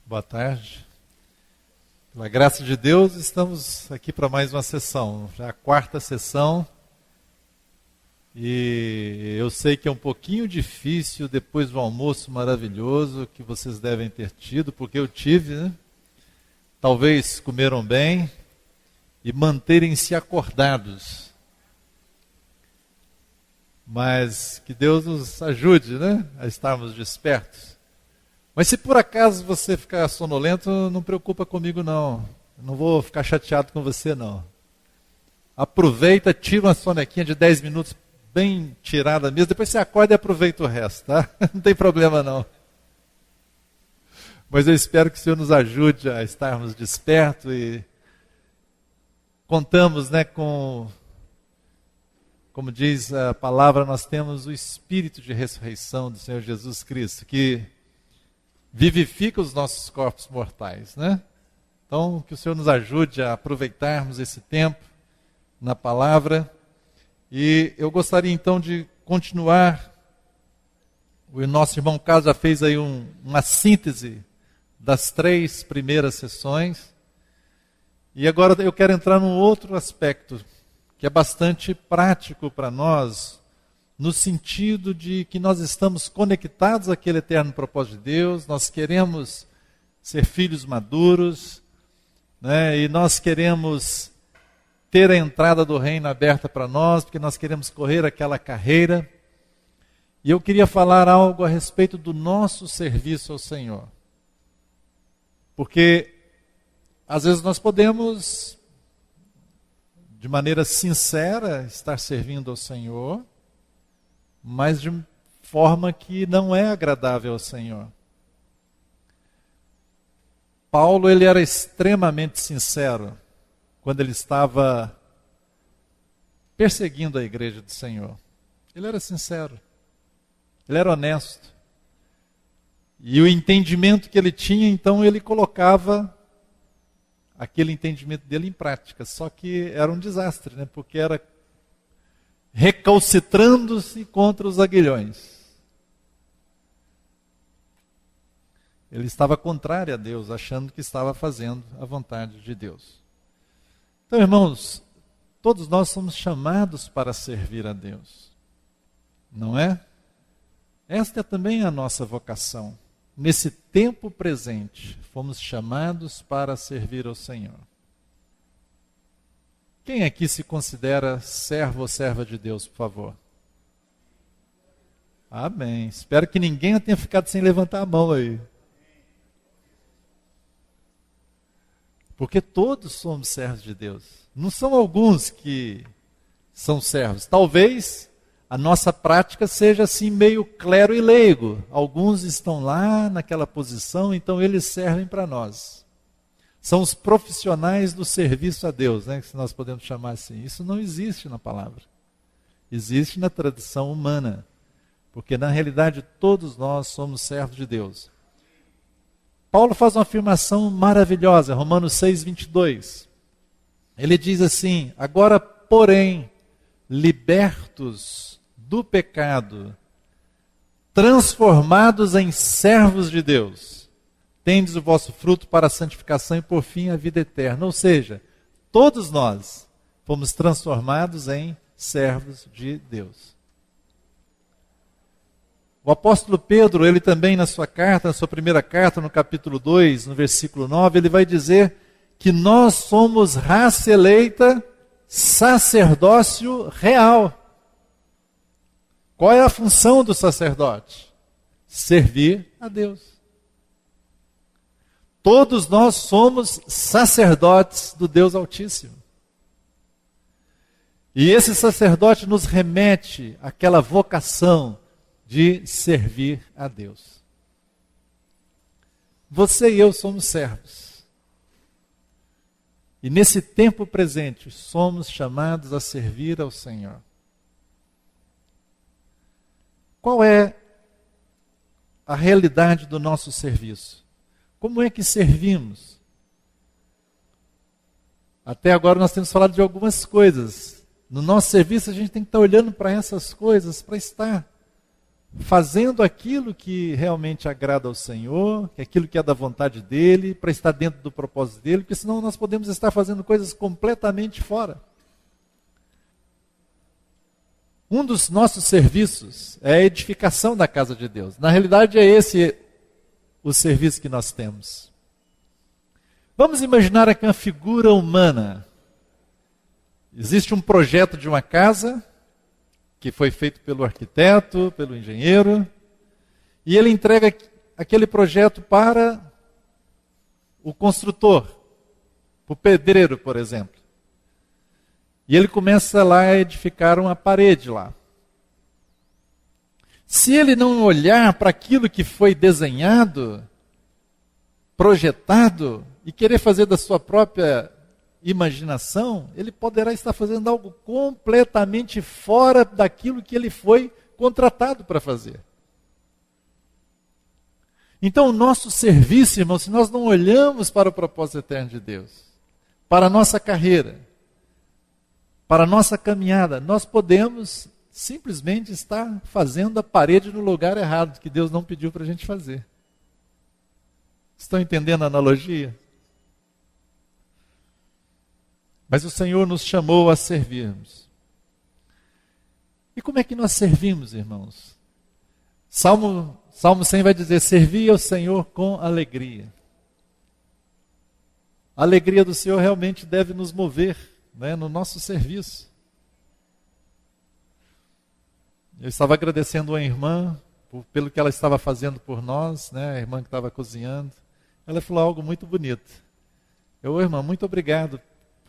Boa tarde. Pela graça de Deus, estamos aqui para mais uma sessão, já a quarta sessão. E eu sei que é um pouquinho difícil depois do almoço maravilhoso que vocês devem ter tido, porque eu tive, né? Talvez comeram bem e manterem-se acordados. Mas que Deus nos ajude, né? A estarmos despertos. Mas se por acaso você ficar sonolento, não preocupa comigo não. Eu não vou ficar chateado com você não. Aproveita, tira uma sonequinha de 10 minutos bem tirada mesmo, depois você acorda e aproveita o resto, tá? Não tem problema não. Mas eu espero que o Senhor nos ajude a estarmos despertos e contamos, né, como diz a palavra, nós temos o Espírito de ressurreição do Senhor Jesus Cristo, que vivifica os nossos corpos mortais, né? Então, que o Senhor nos ajude a aproveitarmos esse tempo na palavra. E eu gostaria então de continuar. O nosso irmão Carlos já fez aí uma síntese das 3 primeiras sessões. E agora eu quero entrar num outro aspecto que é bastante prático para nós, no sentido de que nós estamos conectados àquele eterno propósito de Deus, nós queremos ser filhos maduros, né? E nós queremos ter a entrada do reino aberta para nós, porque nós queremos correr aquela carreira. E eu queria falar algo a respeito do nosso serviço ao Senhor. Porque às vezes nós podemos, de maneira sincera, estar servindo ao Senhor, mas de forma que não é agradável ao Senhor. Paulo, ele era extremamente sincero quando ele estava perseguindo a igreja do Senhor. Ele era sincero, ele era honesto. E o entendimento que ele tinha, então ele colocava aquele entendimento dele em prática. Só que era um desastre, né? Porque era recalcitrando-se contra os aguilhões. Ele estava contrário a Deus, achando que estava fazendo a vontade de Deus. Então, irmãos, todos nós somos chamados para servir a Deus, não é? Esta é também a nossa vocação. Nesse tempo presente, fomos chamados para servir ao Senhor. Quem aqui se considera servo ou serva de Deus, por favor? Amém. Espero que ninguém tenha ficado sem levantar a mão aí. Porque todos somos servos de Deus. Não são alguns que são servos. Talvez a nossa prática seja assim meio clero e leigo. Alguns estão lá naquela posição, então eles servem para nós. São os profissionais do serviço a Deus, né? Se nós podemos chamar assim. Isso não existe na palavra. Existe na tradição humana. Porque na realidade todos nós somos servos de Deus. Paulo faz uma afirmação maravilhosa, Romanos 6, 22. Ele diz assim: agora, porém, libertos do pecado, transformados em servos de Deus, tendes o vosso fruto para a santificação e por fim a vida eterna. Ou seja, todos nós fomos transformados em servos de Deus. O apóstolo Pedro, ele também na sua primeira carta, no capítulo 2, no versículo 9, ele vai dizer que nós somos raça eleita, sacerdócio real. Qual é a função do sacerdote? Servir a Deus. Todos nós somos sacerdotes do Deus Altíssimo. E esse sacerdote nos remete àquela vocação de servir a Deus. Você e eu somos servos. E nesse tempo presente, somos chamados a servir ao Senhor. Qual é a realidade do nosso serviço? Como é que servimos? Até agora nós temos falado de algumas coisas. No nosso serviço a gente tem que estar olhando para essas coisas, para estar fazendo aquilo que realmente agrada ao Senhor, aquilo que é da vontade dEle, para estar dentro do propósito dEle, porque senão nós podemos estar fazendo coisas completamente fora. Um dos nossos serviços é a edificação da casa de Deus. Na realidade é esse o serviço que nós temos. Vamos imaginar aqui uma figura humana. Existe um projeto de uma casa que foi feito pelo arquiteto, pelo engenheiro, e ele entrega aquele projeto para o construtor, para o pedreiro, por exemplo. E ele começa lá a edificar uma parede lá. Se ele não olhar para aquilo que foi desenhado, projetado, e querer fazer da sua própria imaginação, ele poderá estar fazendo algo completamente fora daquilo que ele foi contratado para fazer. Então, o nosso serviço, irmãos, se nós não olhamos para o propósito eterno de Deus, para a nossa carreira, para a nossa caminhada, nós podemos simplesmente estar fazendo a parede no lugar errado, que Deus não pediu para a gente fazer. Estão entendendo a analogia? Mas o Senhor nos chamou a servirmos. E como é que nós servimos, irmãos? Salmo 100 vai dizer, servi ao Senhor com alegria. A alegria do Senhor realmente deve nos mover, né, no nosso serviço. Eu estava agradecendo a irmã pelo que ela estava fazendo por nós, né, a irmã que estava cozinhando. Ela falou algo muito bonito. Irmã, muito obrigado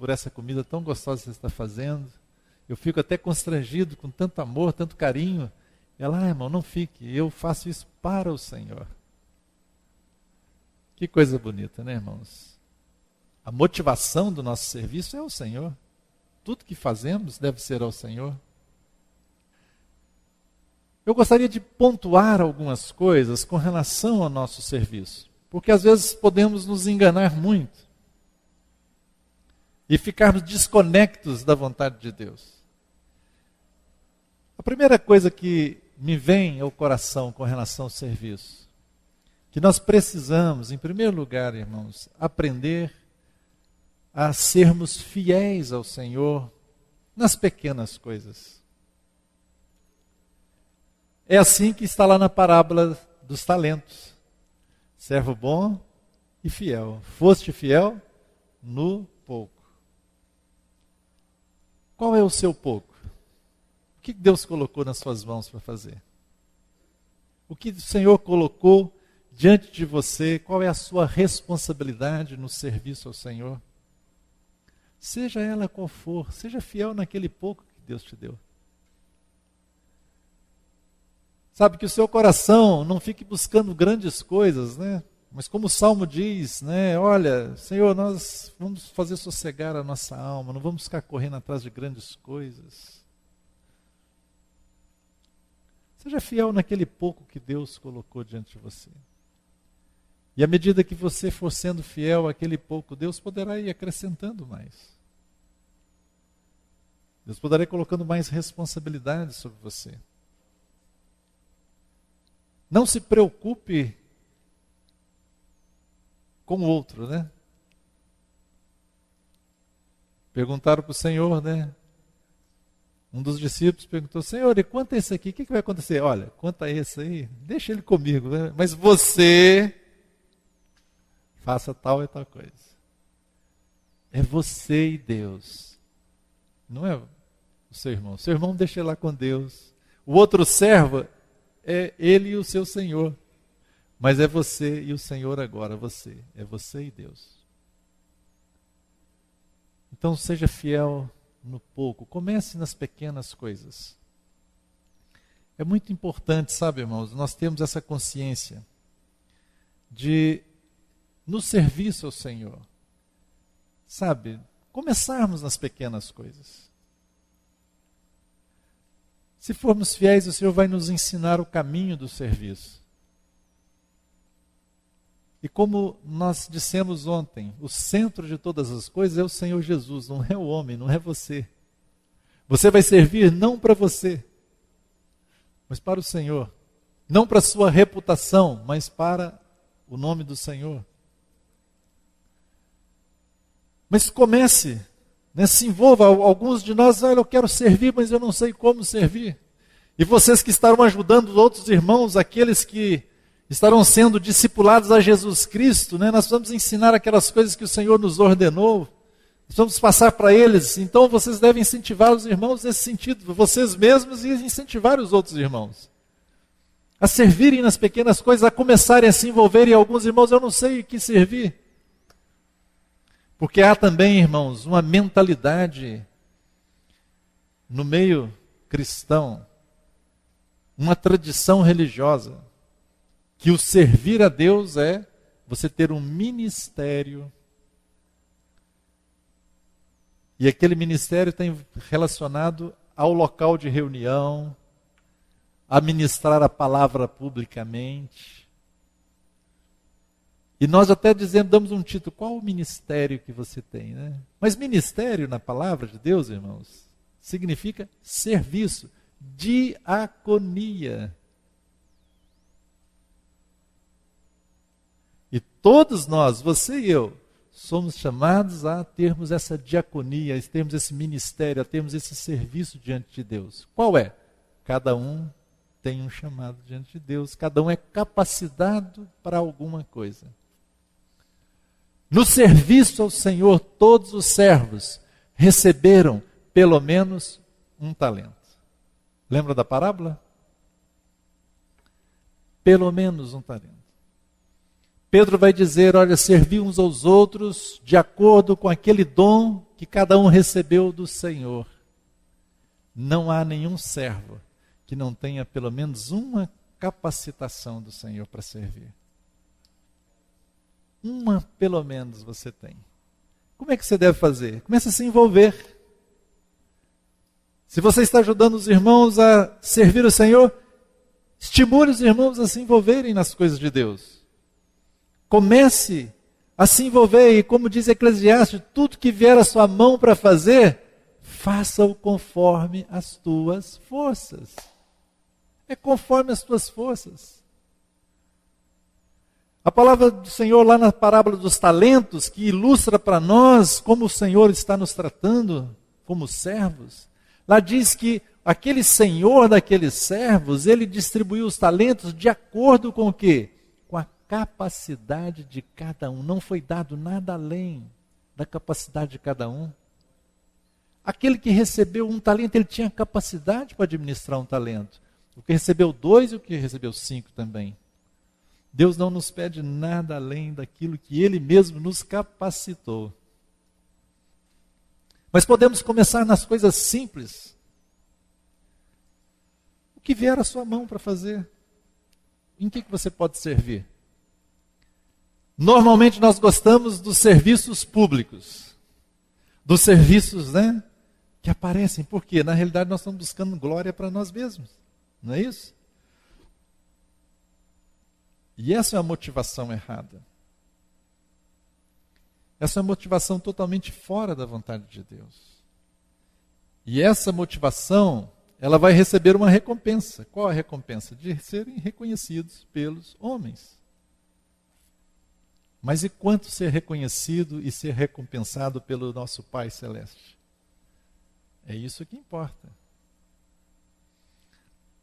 por essa comida tão gostosa que você está fazendo. Eu fico até constrangido com tanto amor, tanto carinho. Ela, irmão, não fique, eu faço isso para o Senhor. Que coisa bonita, né, irmãos? A motivação do nosso serviço é o Senhor. Tudo que fazemos deve ser ao Senhor. Eu gostaria de pontuar algumas coisas com relação ao nosso serviço, porque às vezes podemos nos enganar muito e ficarmos desconectos da vontade de Deus. A primeira coisa que me vem ao coração com relação ao serviço, que nós precisamos, em primeiro lugar, irmãos, aprender a sermos fiéis ao Senhor nas pequenas coisas. É assim que está lá na parábola dos talentos. Servo bom e fiel. Foste fiel no pouco. Qual é o seu pouco? O que Deus colocou nas suas mãos para fazer? O que o Senhor colocou diante de você? Qual é a sua responsabilidade no serviço ao Senhor? Seja ela qual for, seja fiel naquele pouco que Deus te deu. Sabe, que o seu coração não fique buscando grandes coisas, né? Mas como o Salmo diz, né? Olha, Senhor, nós vamos fazer sossegar a nossa alma, não vamos ficar correndo atrás de grandes coisas. Seja fiel naquele pouco que Deus colocou diante de você. E à medida que você for sendo fiel àquele pouco, Deus poderá ir acrescentando mais. Deus poderá ir colocando mais responsabilidades sobre você. Não se preocupe com o outro, né? Perguntaram para o Senhor, né? Um dos discípulos perguntou, Senhor, e quanto a esse aqui? O que vai acontecer? Olha, quanto a esse aí, deixa ele comigo, né? Mas você faça tal e tal coisa. É você e Deus. Não é o seu irmão. O seu irmão deixa ele lá com Deus. O outro servo é ele e o seu Senhor. Mas é você e o Senhor agora, você. É você e Deus. Então seja fiel no pouco. Comece nas pequenas coisas. É muito importante, sabe, irmãos, nós temos essa consciência de, no serviço ao Senhor, sabe, começarmos nas pequenas coisas. Se formos fiéis, o Senhor vai nos ensinar o caminho do serviço. E como nós dissemos ontem, o centro de todas as coisas é o Senhor Jesus, não é o homem, não é você. Você vai servir não para você, mas para o Senhor. não para a sua reputação, mas para o nome do Senhor. Mas comece, né, se envolva. Alguns de nós, olha, eu quero servir, mas eu não sei como servir. E vocês que estarão ajudando os outros irmãos, aqueles que estarão sendo discipulados a Jesus Cristo, né, nós vamos ensinar aquelas coisas que o Senhor nos ordenou. Nós vamos passar para eles. Então vocês devem incentivar os irmãos nesse sentido, vocês mesmos, e incentivar os outros irmãos a servirem nas pequenas coisas, a começarem a se envolverem. Alguns irmãos, eu não sei o que servir. Porque há também, irmãos, uma mentalidade no meio cristão, uma tradição religiosa, que o servir a Deus é você ter um ministério. E aquele ministério está relacionado ao local de reunião, a ministrar a palavra publicamente. E nós até damos um título, qual o ministério que você tem, né? Mas ministério na palavra de Deus, irmãos, significa serviço, diaconia. E todos nós, você e eu, somos chamados a termos essa diaconia, a termos esse ministério, a termos esse serviço diante de Deus. Qual é? Cada um tem um chamado diante de Deus, cada um é capacitado para alguma coisa. No serviço ao Senhor, todos os servos receberam pelo menos um talento. Lembra da parábola? Pelo menos um talento. Pedro vai dizer, olha, servi uns aos outros de acordo com aquele dom que cada um recebeu do Senhor. Não há nenhum servo que não tenha pelo menos uma capacitação do Senhor para servir. Uma, pelo menos, você tem. Como é que você deve fazer? Comece a se envolver. Se você está ajudando os irmãos a servir o Senhor, estimule os irmãos a se envolverem nas coisas de Deus. Comece a se envolver e, como diz Eclesiastes, tudo que vier à sua mão para fazer, faça-o conforme as tuas forças. É conforme as tuas forças. A palavra do Senhor lá na parábola dos talentos, que ilustra para nós como o Senhor está nos tratando como servos, lá diz que aquele senhor daqueles servos, ele distribuiu os talentos de acordo com o quê? Com a capacidade de cada um. Não foi dado nada além da capacidade de cada um. Aquele que recebeu um talento, ele tinha capacidade para administrar um talento. O que recebeu 2 e o que recebeu 5 também. Deus não nos pede nada além daquilo que Ele mesmo nos capacitou. Mas podemos começar nas coisas simples. O que vier à sua mão para fazer? Em que você pode servir? Normalmente nós gostamos dos serviços públicos. Dos serviços, né, que aparecem. Por quê? Na realidade nós estamos buscando glória para nós mesmos. Não é isso? E essa é a motivação errada. Essa é uma motivação totalmente fora da vontade de Deus. E essa motivação, ela vai receber uma recompensa. Qual a recompensa? De serem reconhecidos pelos homens. Mas e quanto ser reconhecido e ser recompensado pelo nosso Pai Celeste? É isso que importa.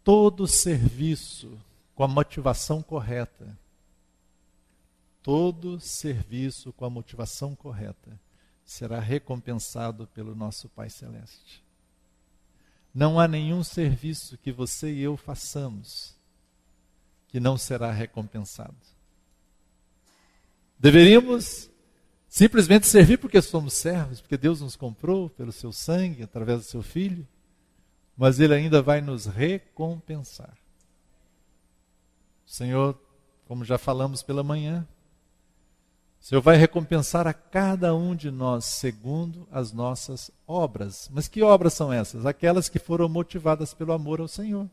Todo serviço com a motivação correta, todo serviço com a motivação correta será recompensado pelo nosso Pai Celeste. Não há nenhum serviço que você e eu façamos que não será recompensado. Deveríamos simplesmente servir porque somos servos, porque Deus nos comprou pelo seu sangue, através do seu Filho, mas Ele ainda vai nos recompensar. O Senhor, como já falamos pela manhã, o Senhor vai recompensar a cada um de nós segundo as nossas obras. Mas que obras são essas? Aquelas que foram motivadas pelo amor ao Senhor.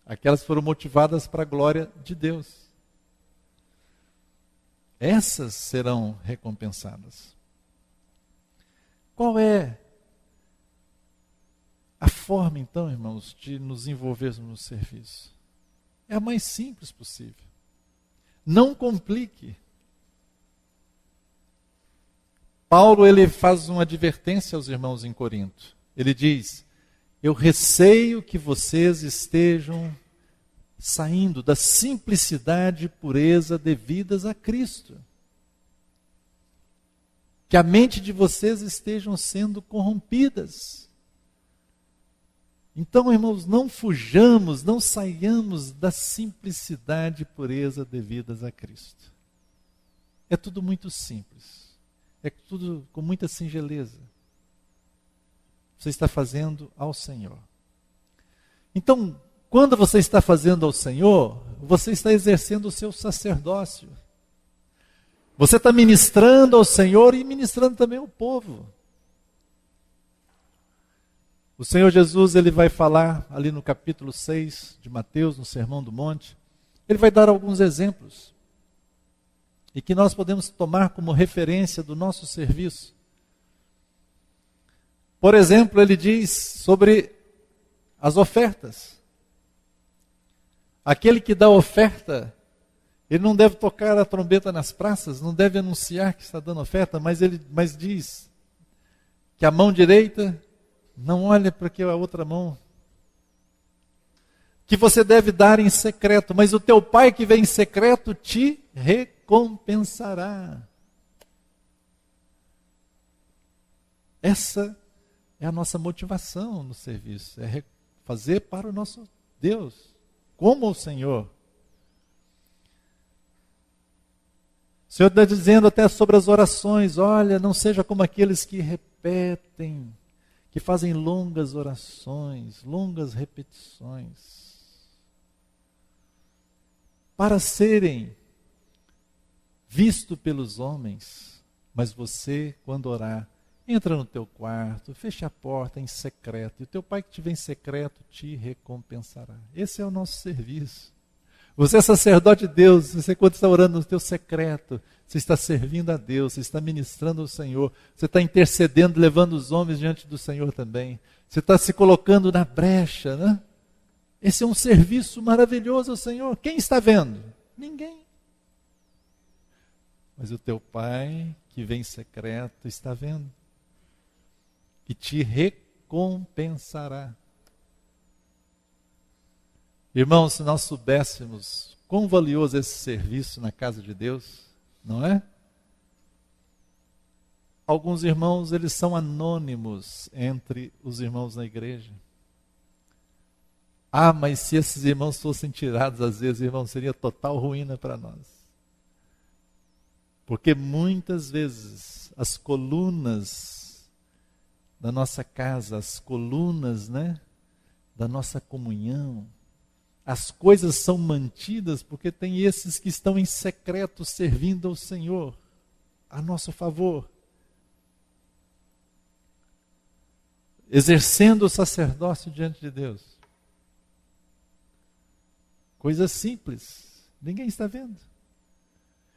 Aquelas que foram motivadas para a glória de Deus. Essas serão recompensadas. Qual é a forma, então, irmãos, de nos envolvermos no serviço? é a mais simples possível. Não complique. Paulo, ele faz uma advertência aos irmãos em Corinto. Ele diz: eu receio que vocês estejam saindo da simplicidade e pureza devidas a Cristo. Que a mente de vocês estejam sendo corrompidas. Então, irmãos, não fujamos, não saiamos da simplicidade e pureza devidas a Cristo. É tudo muito simples. É tudo com muita singeleza. Você está fazendo ao Senhor. Então, quando você está fazendo ao Senhor, você está exercendo o seu sacerdócio. Você está ministrando ao Senhor e ministrando também ao povo. O Senhor Jesus, ele vai falar ali no capítulo 6 de Mateus, no Sermão do Monte. Ele vai dar alguns exemplos. E que nós podemos tomar como referência do nosso serviço. Por exemplo, ele diz sobre as ofertas. Aquele que dá oferta, ele não deve tocar a trombeta nas praças, não deve anunciar que está dando oferta, mas diz que a mão direita não olha para que a outra mão. Que você deve dar em secreto, mas o teu pai que vem em secreto te recompensará. Essa é a nossa motivação no serviço, é fazer para o nosso Deus, como o Senhor. O Senhor está dizendo até sobre as orações: olha, não seja como aqueles que repetem, que fazem longas orações, longas repetições, para serem visto pelos homens. Mas você, quando orar, entra no teu quarto, fecha a porta em secreto, e o teu pai que te vem em secreto te recompensará. Esse é o nosso serviço. Você é sacerdote de Deus, você quando está orando no teu secreto, você está servindo a Deus, você está ministrando ao Senhor, você está intercedendo, levando os homens diante do Senhor também. Você está se colocando na brecha, né? Esse é um serviço maravilhoso ao Senhor. Quem está vendo? Ninguém. Mas o teu pai, que vem em secreto, está vendo. E te recompensará. Irmãos, se nós soubéssemos quão valioso é esse serviço na casa de Deus, não é? Alguns irmãos, eles são anônimos entre os irmãos na igreja. Ah, mas se esses irmãos fossem tirados, às vezes, irmão, seria total ruína para nós. Porque muitas vezes as colunas da nossa casa, as colunas, né, da nossa comunhão, as coisas são mantidas porque tem esses que estão em secreto servindo ao Senhor, a nosso favor. Exercendo o sacerdócio diante de Deus. Coisa simples, ninguém está vendo.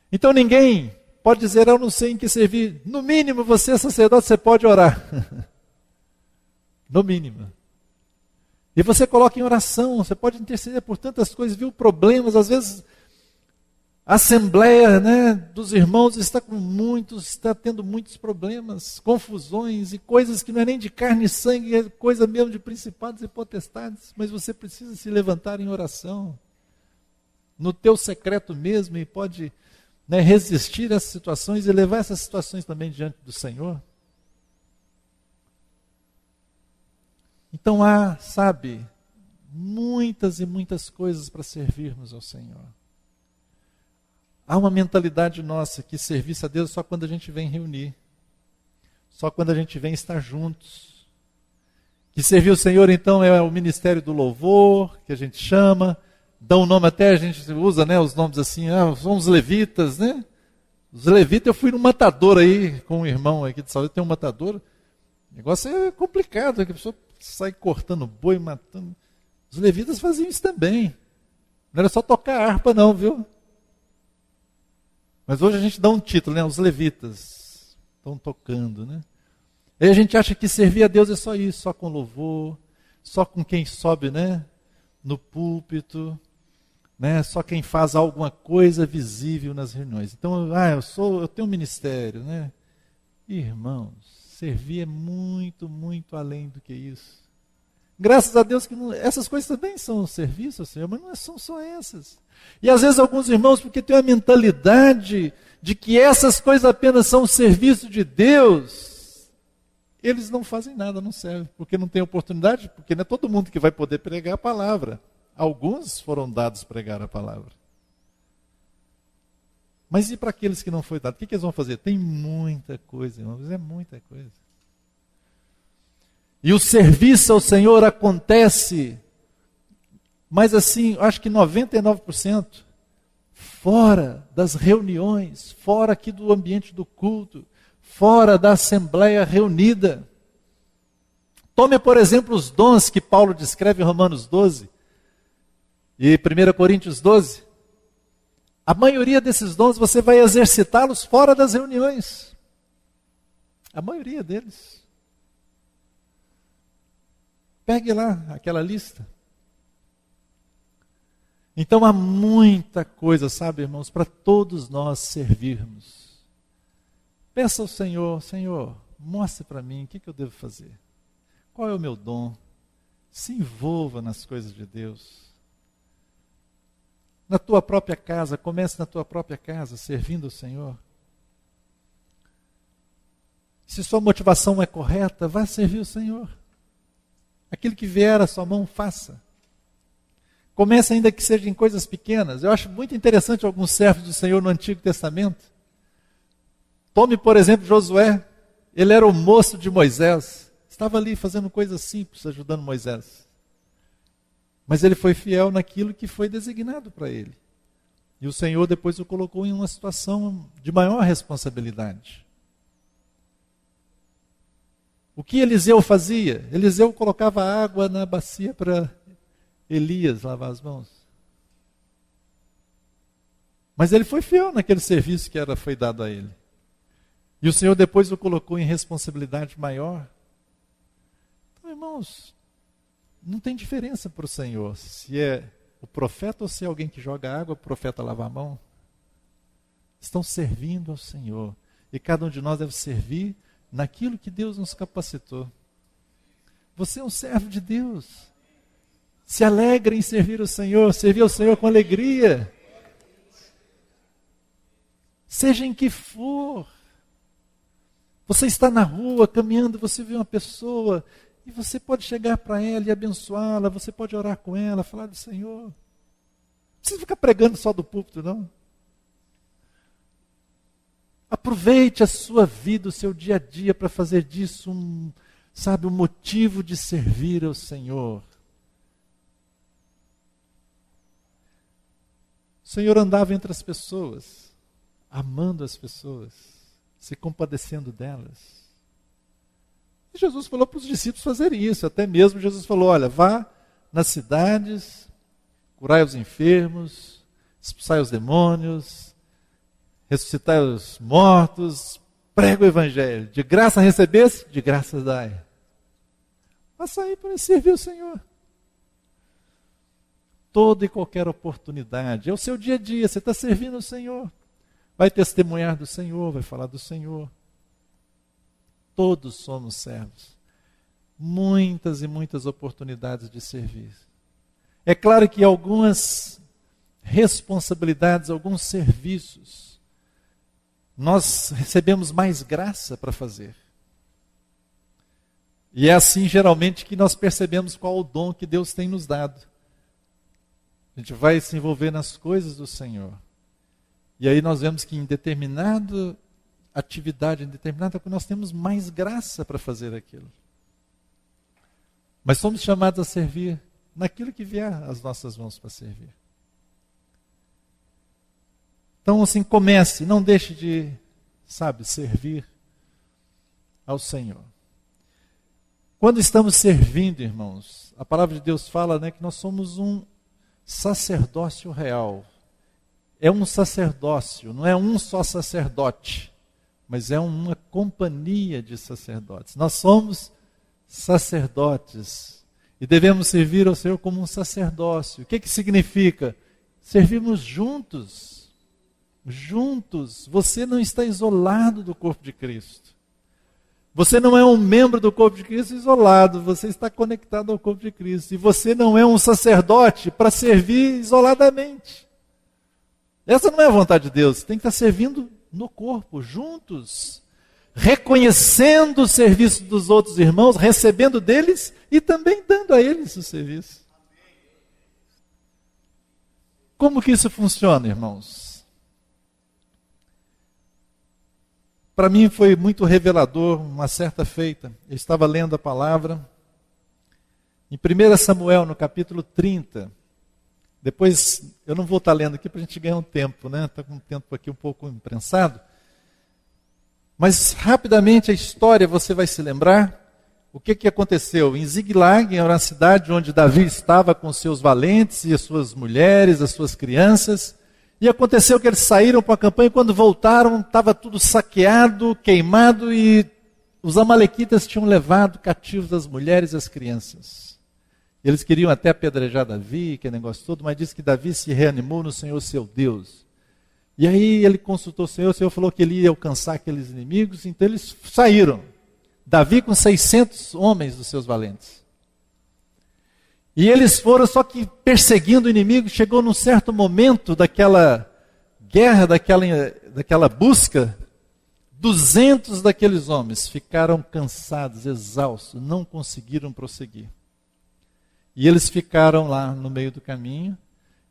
Então ninguém pode dizer: eu não sei em que servir. No mínimo, você é sacerdote, você pode orar. No mínimo. E você coloca em oração, você pode interceder por tantas coisas, viu? Problemas, às vezes a assembleia, né, dos irmãos está tendo muitos problemas, confusões e coisas que não é nem de carne e sangue, é coisa mesmo de principados e potestades, mas você precisa se levantar em oração, no teu secreto mesmo, e pode, né, resistir a essas situações e levar essas situações também diante do Senhor. Então há, sabe, muitas e muitas coisas para servirmos ao Senhor. Há uma mentalidade nossa que serviço a Deus só quando a gente vem reunir, só quando a gente vem estar juntos. Que servir o Senhor, então, é o ministério do louvor, que a gente chama, dá um nome até, a gente usa, né, os nomes assim, são os levitas, né? Os levitas, eu fui no matador aí, com um irmão aqui de saúde, tem um matador, o negócio é complicado, a pessoa sai cortando boi, matando. Os levitas faziam isso também. Não era só tocar harpa não, viu? Mas hoje a gente dá um título, né? Os levitas estão tocando, né? Aí a gente acha que servir a Deus é só isso, só com louvor, só com quem sobe, né, no púlpito, né? Só quem faz alguma coisa visível nas reuniões. Então, eu tenho um ministério, né? Irmãos, servir é muito, muito além do que isso. Graças a Deus que essas coisas também são serviço ao Senhor, mas não são só essas. E às vezes alguns irmãos, porque têm a mentalidade de que essas coisas apenas são o serviço de Deus, eles não fazem nada, não servem, porque não tem oportunidade, porque não é todo mundo que vai poder pregar a palavra. Alguns foram dados pregar a palavra. Mas e para aqueles que não foi dado? O que eles vão fazer? Tem muita coisa, irmãos, é muita coisa. E o serviço ao Senhor acontece, mas assim, acho que 99%, fora das reuniões, fora aqui do ambiente do culto, fora da assembleia reunida. Tome, por exemplo, os dons que Paulo descreve em Romanos 12 e 1 Coríntios 12. A maioria desses dons você vai exercitá-los fora das reuniões. A maioria deles. Pegue lá aquela lista. Então há muita coisa, sabe, irmãos, para todos nós servirmos. Peça ao Senhor, Senhor, mostre para mim o que eu devo fazer. Qual é o meu dom? Se envolva nas coisas de Deus. Na tua própria casa, comece na tua própria casa, servindo ao Senhor. Se sua motivação é correta, vá servir o Senhor. Aquilo que vier à sua mão, faça. Comece ainda que seja em coisas pequenas. Eu acho muito interessante alguns servos do Senhor no Antigo Testamento. Tome, por exemplo, Josué. Ele era o moço de Moisés. Estava ali fazendo coisas simples, ajudando Moisés. Mas ele foi fiel naquilo que foi designado para ele. E o Senhor depois o colocou em uma situação de maior responsabilidade. O que Eliseu fazia? Eliseu colocava água na bacia para Elias lavar as mãos. Mas ele foi fiel naquele serviço que foi dado a ele. E o Senhor depois o colocou em responsabilidade maior. Então, irmãos, não tem diferença para o Senhor se é o profeta ou se é alguém que joga água, o profeta lava a mão. Estão servindo ao Senhor. E cada um de nós deve servir naquilo que Deus nos capacitou. Você é um servo de Deus. Se alegre em servir o Senhor, servir ao Senhor com alegria. Seja em que for. Você está na rua, caminhando, você vê uma pessoa, e você pode chegar para ela e abençoá-la, você pode orar com ela, falar do Senhor. Não precisa ficar pregando só do púlpito, não. Aproveite a sua vida, o seu dia a dia, para fazer disso um motivo de servir ao Senhor. O Senhor andava entre as pessoas, amando as pessoas, se compadecendo delas. E Jesus falou para os discípulos fazerem isso. Até mesmo Jesus falou, olha, vá nas cidades, curai os enfermos, expulsai os demônios, ressuscitai os mortos, prega o evangelho. De graça recebesse, de graça dai. Faça aí para servir o Senhor. Toda e qualquer oportunidade. É o seu dia a dia, você está servindo o Senhor. Vai testemunhar do Senhor, vai falar do Senhor. Todos somos servos. Muitas e muitas oportunidades de servir. É claro que algumas responsabilidades, alguns serviços, nós recebemos mais graça para fazer. E é assim, geralmente, que nós percebemos qual o dom que Deus tem nos dado. A gente vai se envolver nas coisas do Senhor. E aí nós vemos que em determinada atividade, em determinada coisa, nós temos mais graça para fazer aquilo. Mas somos chamados a servir naquilo que vier às nossas mãos para servir. Então, assim, comece, não deixe de, servir ao Senhor. Quando estamos servindo, irmãos, a palavra de Deus fala, que nós somos um sacerdócio real. É um sacerdócio, não é um só sacerdote, mas é uma companhia de sacerdotes. Nós somos sacerdotes e devemos servir ao Senhor como um sacerdócio. O que significa? Servimos juntos. Juntos. Você não está isolado do corpo de Cristo. Você não é um membro do corpo de Cristo isolado. Você está conectado ao corpo de Cristo. E você não é um sacerdote para servir isoladamente. Essa não é a vontade de Deus. Você tem que estar servindo no corpo, juntos. Reconhecendo o serviço dos outros irmãos, recebendo deles e também dando a eles o serviço. Como que isso funciona, irmãos? Para mim foi muito revelador, uma certa feita. Eu estava lendo a palavra em 1 Samuel, no capítulo 30. Depois, eu não vou estar lendo aqui para a gente ganhar um tempo, né? Está com um tempo aqui um pouco imprensado. Mas, rapidamente, a história, você vai se lembrar. O que aconteceu? Em Ziglag, era uma cidade onde Davi estava com seus valentes e as suas mulheres, as suas crianças. E aconteceu que eles saíram para a campanha e quando voltaram, estava tudo saqueado, queimado e os amalequitas tinham levado cativos as mulheres e as crianças. Eles queriam até apedrejar Davi, aquele negócio todo, mas disse que Davi se reanimou no Senhor seu Deus. E aí ele consultou o Senhor falou que ele ia alcançar aqueles inimigos, então eles saíram. Davi com 600 homens dos seus valentes. E eles foram só que perseguindo o inimigo, chegou num certo momento daquela guerra, daquela busca, 200 daqueles homens ficaram cansados, exaustos, não conseguiram prosseguir. E eles ficaram lá no meio do caminho,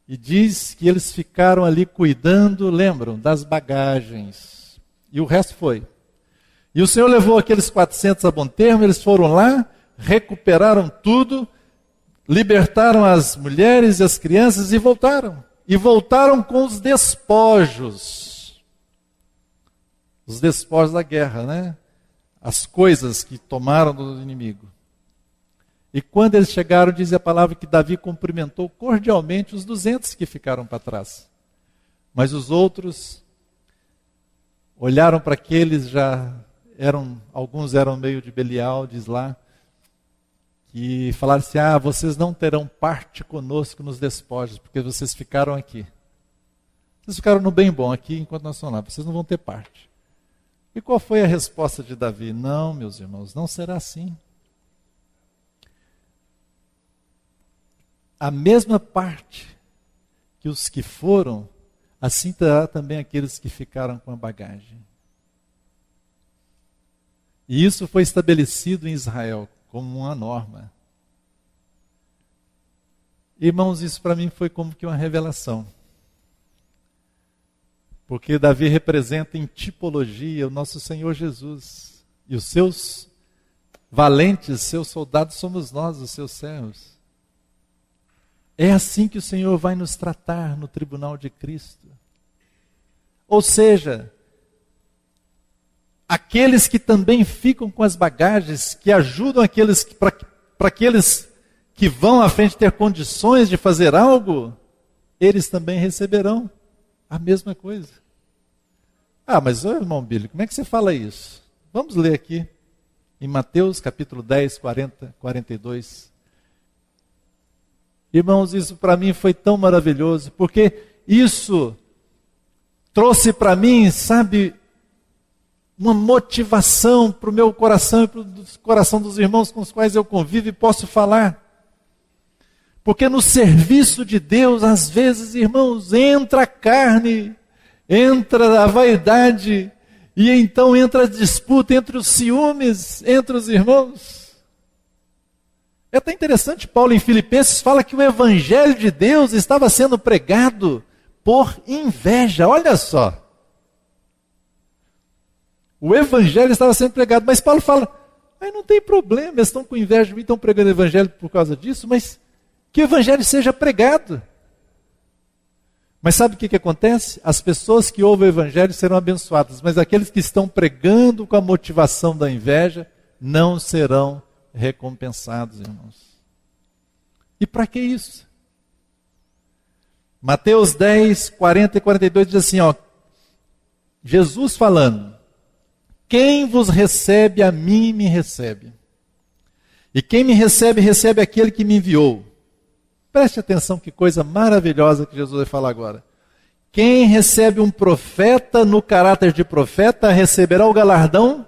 e diz que eles ficaram ali cuidando, lembram, das bagagens. E o resto foi. E o Senhor levou aqueles 400 a bom termo, eles foram lá, recuperaram tudo, libertaram as mulheres e as crianças e voltaram. E voltaram com os despojos. Os despojos da guerra, né? As coisas que tomaram do inimigo. E quando eles chegaram, diz a palavra que Davi cumprimentou cordialmente os 200 que ficaram para trás. Mas os outros olharam para aqueles, alguns eram meio de Belial, diz lá, e falaram assim, vocês não terão parte conosco nos despojos, porque vocês ficaram aqui. Vocês ficaram no bem bom aqui, enquanto nós estamos lá, vocês não vão ter parte. E qual foi a resposta de Davi? Não, meus irmãos, não será assim. A mesma parte que os que foram, assim terá também aqueles que ficaram com a bagagem. E isso foi estabelecido em Israel como uma norma. Irmãos, isso para mim foi como que uma revelação. Porque Davi representa em tipologia o nosso Senhor Jesus. E os seus valentes, seus soldados somos nós, os seus servos. É assim que o Senhor vai nos tratar no tribunal de Cristo. Ou seja, aqueles que também ficam com as bagagens, que ajudam aqueles para aqueles que vão à frente ter condições de fazer algo, eles também receberão a mesma coisa. Mas, irmão Billy, como é que você fala isso? Vamos ler aqui, em Mateus capítulo 10, 42. Irmãos, isso para mim foi tão maravilhoso, porque isso trouxe para mim, uma motivação para o meu coração e para o coração dos irmãos com os quais eu convivo e posso falar. Porque no serviço de Deus, às vezes, irmãos, entra a carne, entra a vaidade, e então entra a disputa, entre os ciúmes, entre os irmãos. É até interessante, Paulo em Filipenses fala que o evangelho de Deus estava sendo pregado por inveja, olha só. O evangelho estava sendo pregado, mas Paulo fala, não tem problema, eles estão com inveja de mim, estão pregando o evangelho por causa disso, mas que o evangelho seja pregado. Mas sabe o que acontece? As pessoas que ouvem o evangelho serão abençoadas, mas aqueles que estão pregando com a motivação da inveja não serão recompensados, irmãos. E para que isso? Mateus 10, 40 e 42 diz assim, Jesus falando, quem vos recebe a mim me recebe. E quem me recebe, recebe aquele que me enviou. Preste atenção que coisa maravilhosa que Jesus vai falar agora. Quem recebe um profeta no caráter de profeta, receberá o galardão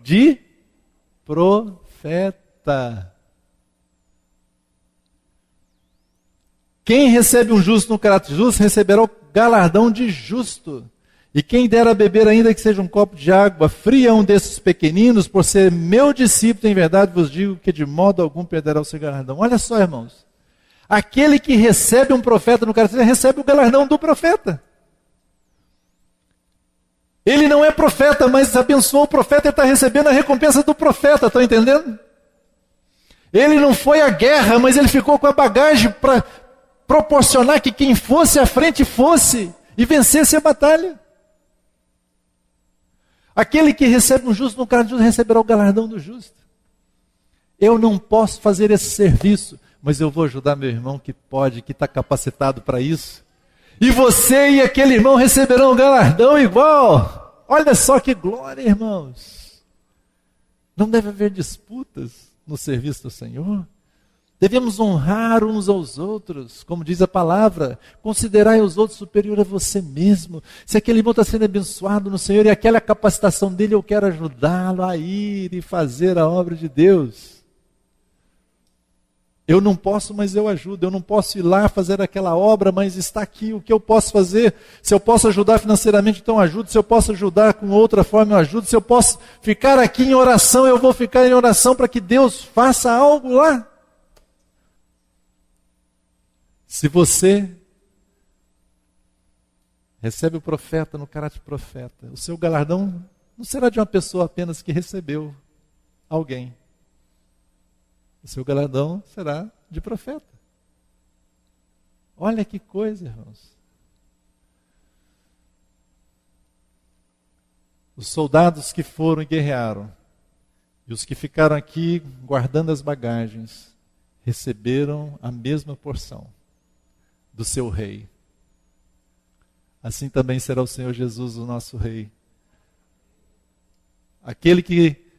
de profeta. Quem recebe um justo no caráter de justo, receberá o galardão de justo. E quem der a beber, ainda que seja um copo de água fria a um desses pequeninos, por ser meu discípulo, em verdade vos digo que de modo algum perderá o seu galardão. Olha só, irmãos. Aquele que recebe um profeta no caráter, recebe o galardão do profeta. Ele não é profeta, mas abençoou o profeta, ele está recebendo a recompensa do profeta, estão entendendo? Ele não foi à guerra, mas ele ficou com a bagagem para proporcionar que quem fosse à frente fosse e vencesse a batalha. Aquele que recebe um justo no caráter justo receberá o galardão do justo. Eu não posso fazer esse serviço, mas eu vou ajudar meu irmão que pode, que está capacitado para isso. E você e aquele irmão receberão um galardão igual. Olha só que glória, irmãos. Não deve haver disputas no serviço do Senhor. Devemos honrar uns aos outros, como diz a palavra. Considerai os outros superior a você mesmo. Se aquele irmão está sendo abençoado no Senhor e aquela capacitação dele, eu quero ajudá-lo a ir e fazer a obra de Deus. Eu não posso, mas eu ajudo. Eu não posso ir lá fazer aquela obra, mas está aqui o que eu posso fazer. Se eu posso ajudar financeiramente, então eu ajudo. Se eu posso ajudar com outra forma, eu ajudo. Se eu posso ficar aqui em oração, eu vou ficar em oração para que Deus faça algo lá. Se você recebe o profeta no caráter de profeta, o seu galardão não será de uma pessoa apenas que recebeu alguém. O seu galardão será de profeta. Olha que coisa, irmãos. Os soldados que foram e guerrearam, e os que ficaram aqui guardando as bagagens, receberam a mesma porção do seu rei. Assim também será o Senhor Jesus, o nosso rei. Aquele que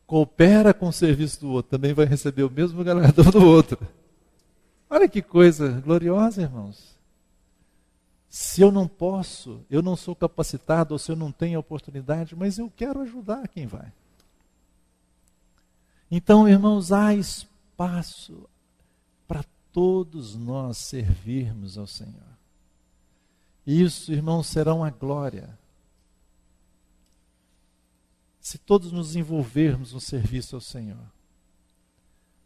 coopera com o serviço do outro também vai receber o mesmo galardão do outro. Olha que coisa gloriosa, irmãos. Se eu não posso, eu não sou capacitado, ou se eu não tenho oportunidade, mas eu quero ajudar quem vai. Então, irmãos, há espaço para todos nós servirmos ao Senhor. Isso, irmãos, será uma glória. Se todos nos envolvermos no serviço ao Senhor.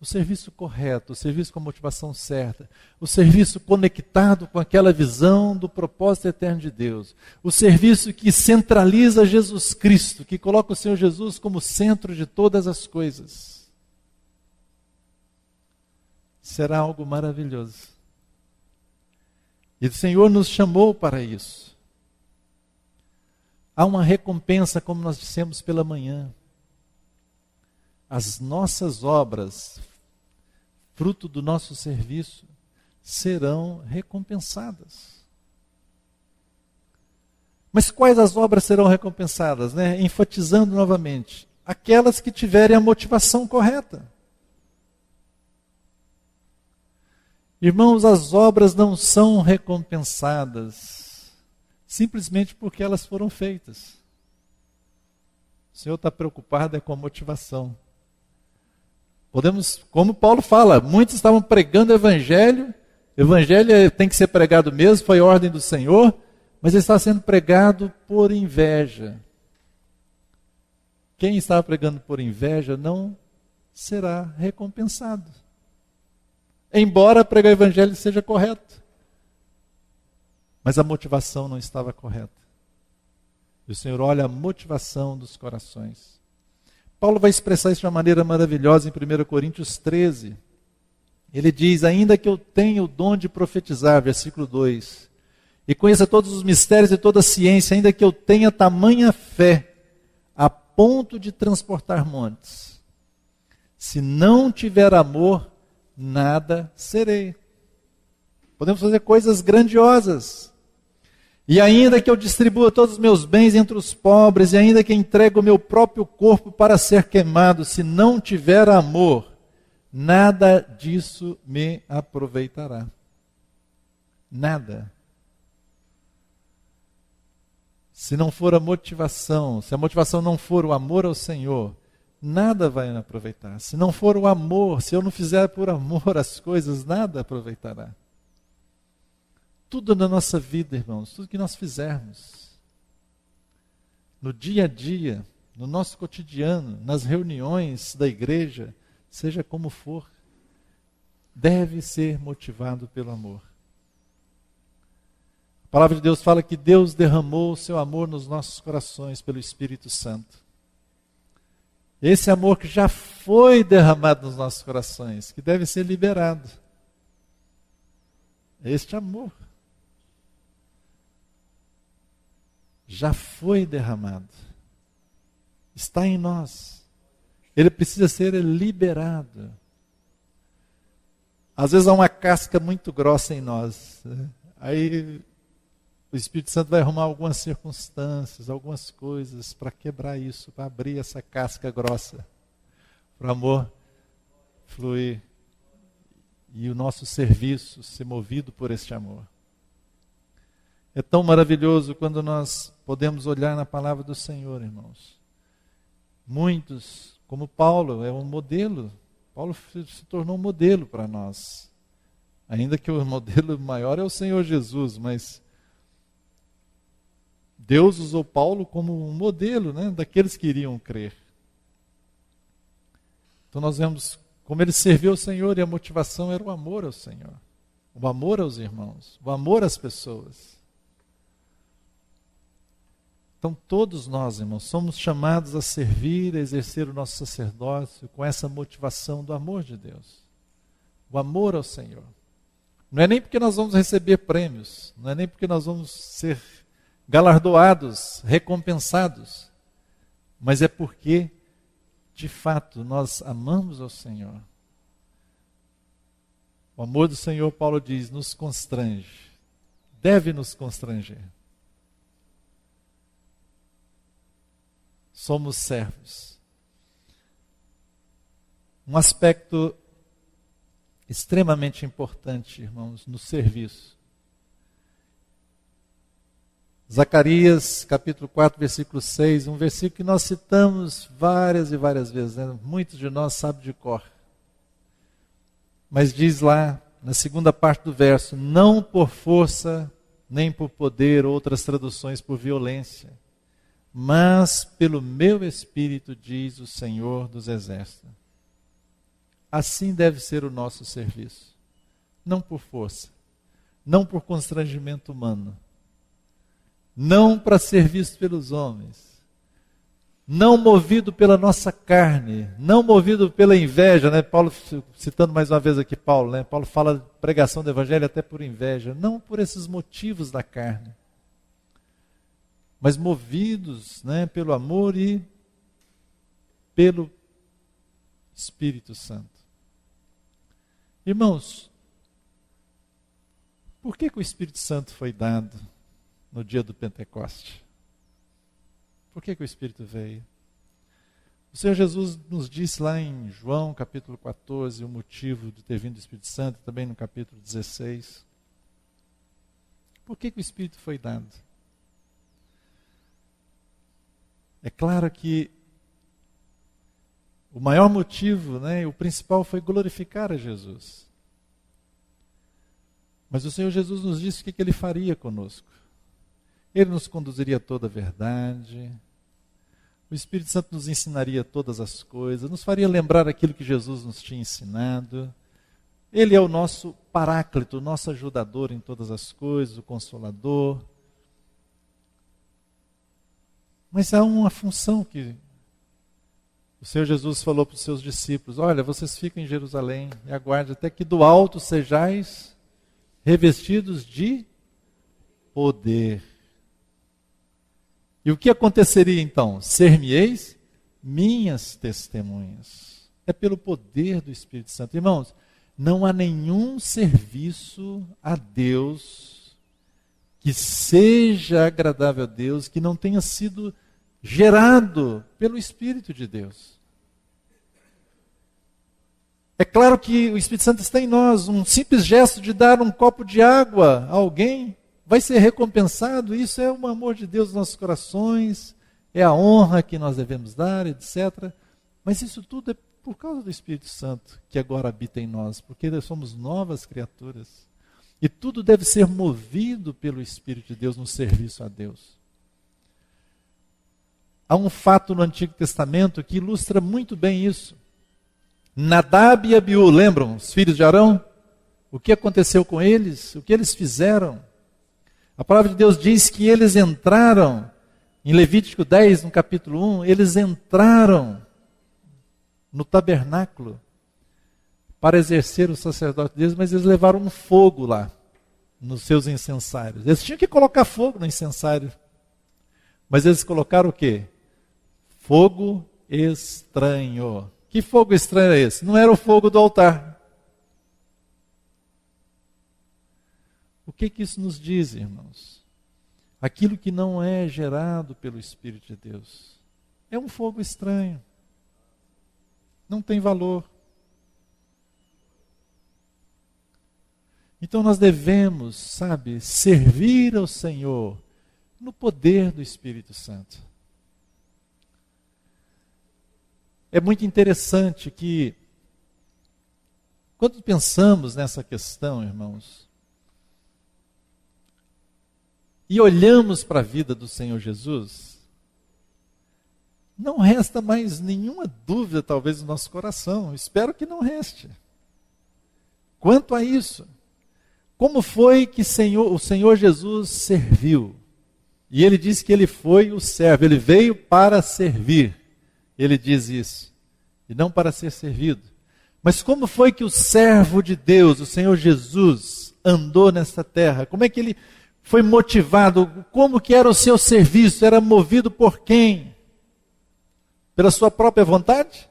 O serviço correto, o serviço com a motivação certa, o serviço conectado com aquela visão do propósito eterno de Deus, o serviço que centraliza Jesus Cristo, que coloca o Senhor Jesus como centro de todas as coisas. Será algo maravilhoso. E o Senhor nos chamou para isso. Há uma recompensa, como nós dissemos pela manhã. As nossas obras, fruto do nosso serviço, serão recompensadas. Mas quais as obras serão recompensadas, né? Enfatizando novamente, aquelas que tiverem a motivação correta. Irmãos, as obras não são recompensadas simplesmente porque elas foram feitas. O Senhor está preocupado com a motivação. Podemos, como Paulo fala, muitos estavam pregando o evangelho tem que ser pregado mesmo, foi ordem do Senhor, mas ele está sendo pregado por inveja. Quem estava pregando por inveja não será recompensado. Embora pregar o evangelho seja correto. Mas a motivação não estava correta. E o Senhor olha a motivação dos corações. Paulo vai expressar isso de uma maneira maravilhosa em 1 Coríntios 13. Ele diz, ainda que eu tenha o dom de profetizar, versículo 2, e conheça todos os mistérios e toda a ciência, ainda que eu tenha tamanha fé, a ponto de transportar montes. Se não tiver amor, nada serei. Podemos fazer coisas grandiosas. E ainda que eu distribua todos os meus bens entre os pobres, e ainda que entregue o meu próprio corpo para ser queimado, se não tiver amor, nada disso me aproveitará. Nada. Se não for a motivação, se a motivação não for o amor ao Senhor, nada vai me aproveitar. Se não for o amor, se eu não fizer por amor as coisas, nada aproveitará. Tudo na nossa vida, irmãos, tudo que nós fizermos, no dia a dia, no nosso cotidiano, nas reuniões da igreja, seja como for, deve ser motivado pelo amor. A palavra de Deus fala que Deus derramou o seu amor nos nossos corações pelo Espírito Santo. Esse amor que já foi derramado nos nossos corações, que deve ser liberado. Este amor já foi derramado. Está em nós. Ele precisa ser liberado. Às vezes há uma casca muito grossa em nós. Aí o Espírito Santo vai arrumar algumas circunstâncias, algumas coisas para quebrar isso, para abrir essa casca grossa, para o amor fluir e o nosso serviço ser movido por este amor. É tão maravilhoso quando nós podemos olhar na palavra do Senhor, irmãos. Muitos, como Paulo, é um modelo. Paulo se tornou um modelo para nós. Ainda que o modelo maior é o Senhor Jesus, mas Deus usou Paulo como um modelo, né, daqueles que iriam crer. Então nós vemos como ele serviu ao Senhor e a motivação era o amor ao Senhor. O amor aos irmãos, o amor às pessoas. Então todos nós, irmãos, somos chamados a servir, a exercer o nosso sacerdócio com essa motivação do amor de Deus. O amor ao Senhor. Não é nem porque nós vamos receber prêmios, não é nem porque nós vamos ser galardoados, recompensados, mas é porque, de fato, nós amamos ao Senhor. O amor do Senhor, Paulo diz, nos constrange, deve nos constranger. Somos servos. Um aspecto extremamente importante, irmãos, no serviço. Zacarias, capítulo 4, versículo 6, um versículo que nós citamos várias e várias vezes, né? Muitos de nós sabem de cor. Mas diz lá, na segunda parte do verso, não por força, nem por poder, outras traduções por violência, mas pelo meu Espírito, diz o Senhor dos Exércitos. Assim deve ser o nosso serviço. Não por força, não por constrangimento humano, não para ser visto pelos homens, não movido pela nossa carne, não movido pela inveja, né? Paulo, citando mais uma vez aqui Paulo, né? Paulo fala de pregação do evangelho até por inveja, não por esses motivos da carne, mas movidos, né, pelo amor e pelo Espírito Santo. Irmãos, por que o Espírito Santo foi dado no dia do Pentecoste? Por que o Espírito veio? O Senhor Jesus nos disse lá em João capítulo 14 o motivo de ter vindo o Espírito Santo, também no capítulo 16. Por que o Espírito foi dado? É claro que o maior motivo, né, o principal foi glorificar a Jesus. Mas o Senhor Jesus nos disse o que Ele faria conosco. Ele nos conduziria a toda a verdade. O Espírito Santo nos ensinaria todas as coisas, nos faria lembrar aquilo que Jesus nos tinha ensinado. Ele é o nosso paráclito, o nosso ajudador em todas as coisas, o consolador. Mas há uma função que o Senhor Jesus falou para os seus discípulos: olha, vocês ficam em Jerusalém e aguardem até que do alto sejais revestidos de poder. E o que aconteceria então? Ser-me-eis minhas testemunhas. É pelo poder do Espírito Santo. Irmãos, não há nenhum serviço a Deus que seja agradável a Deus, que não tenha sido gerado pelo Espírito de Deus. É claro que o Espírito Santo está em nós. Um simples gesto de dar um copo de água a alguém vai ser recompensado. Isso é o amor de Deus nos nossos corações, é a honra que nós devemos dar, etc. Mas isso tudo é por causa do Espírito Santo que agora habita em nós, porque nós somos novas criaturas. E tudo deve ser movido pelo Espírito de Deus no serviço a Deus. Há um fato no Antigo Testamento que ilustra muito bem isso. Nadab e Abiú, lembram? Os filhos de Arão? O que aconteceu com eles? O que eles fizeram? A palavra de Deus diz que eles entraram, em Levítico 10, no capítulo 1, eles entraram no tabernáculo para exercer o sacerdócio deles, mas eles levaram um fogo lá, nos seus incensários. Eles tinham que colocar fogo no incensário. Mas eles colocaram o quê? Fogo estranho. Que fogo estranho é esse? Não era o fogo do altar. O que isso nos diz, irmãos? Aquilo que não é gerado pelo Espírito de Deus é um fogo estranho. Não tem valor. Então nós devemos, servir ao Senhor no poder do Espírito Santo. É muito interessante que, quando pensamos nessa questão, irmãos, e olhamos para a vida do Senhor Jesus, não resta mais nenhuma dúvida, talvez, no nosso coração. Espero que não reste. Quanto a isso, como foi que o Senhor Jesus serviu? E ele diz que ele foi o servo, ele veio para servir. Ele diz isso, e não para ser servido. Mas como foi que o servo de Deus, o Senhor Jesus, andou nesta terra? Como é que ele foi motivado? Como que era o seu serviço? Era movido por quem? Pela sua própria vontade?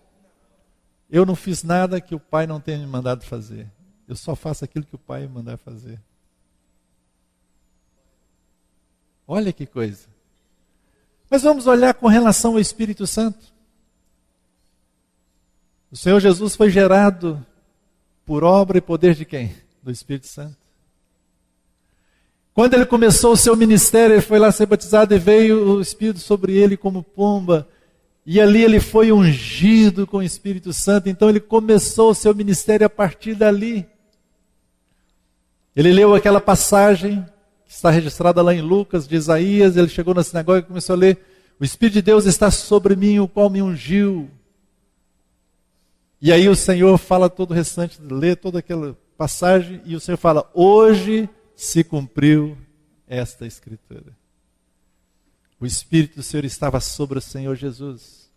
Eu não fiz nada que o Pai não tenha me mandado fazer. Eu só faço aquilo que o Pai me mandar fazer. Olha que coisa. Mas vamos olhar com relação ao Espírito Santo. O Senhor Jesus foi gerado por obra e poder de quem? Do Espírito Santo. Quando ele começou o seu ministério, ele foi lá ser batizado e veio o Espírito sobre ele como pomba. E ali ele foi ungido com o Espírito Santo. Então ele começou o seu ministério a partir dali. Ele leu aquela passagem que está registrada lá em Lucas, de Isaías. Ele chegou na sinagoga e começou a ler: o Espírito de Deus está sobre mim, o qual me ungiu. E aí o Senhor fala todo o restante, lê toda aquela passagem, e o Senhor fala: hoje se cumpriu esta Escritura. O Espírito do Senhor estava sobre o Senhor Jesus.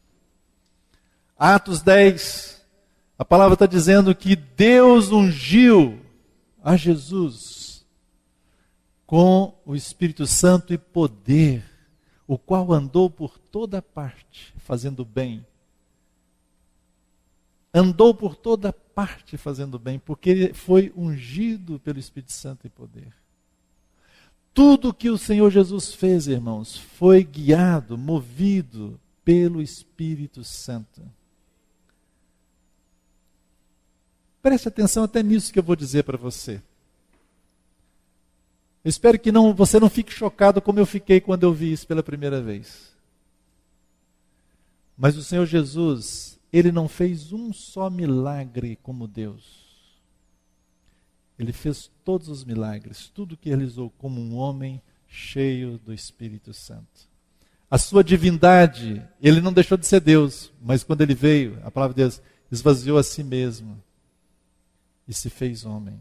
Atos 10, a palavra está dizendo que Deus ungiu a Jesus com o Espírito Santo e poder, o qual andou por toda parte fazendo bem. Andou por toda parte fazendo bem, porque ele foi ungido pelo Espírito Santo e poder. Tudo que o Senhor Jesus fez, irmãos, foi guiado, movido pelo Espírito Santo. Preste atenção até nisso que eu vou dizer para você. Eu espero que você não fique chocado como eu fiquei quando eu vi isso pela primeira vez. Mas o Senhor Jesus, ele não fez um só milagre como Deus. Ele fez todos os milagres, tudo que realizou como um homem cheio do Espírito Santo. A sua divindade, ele não deixou de ser Deus, mas quando ele veio, a palavra de Deus, esvaziou a si mesmo e se fez homem.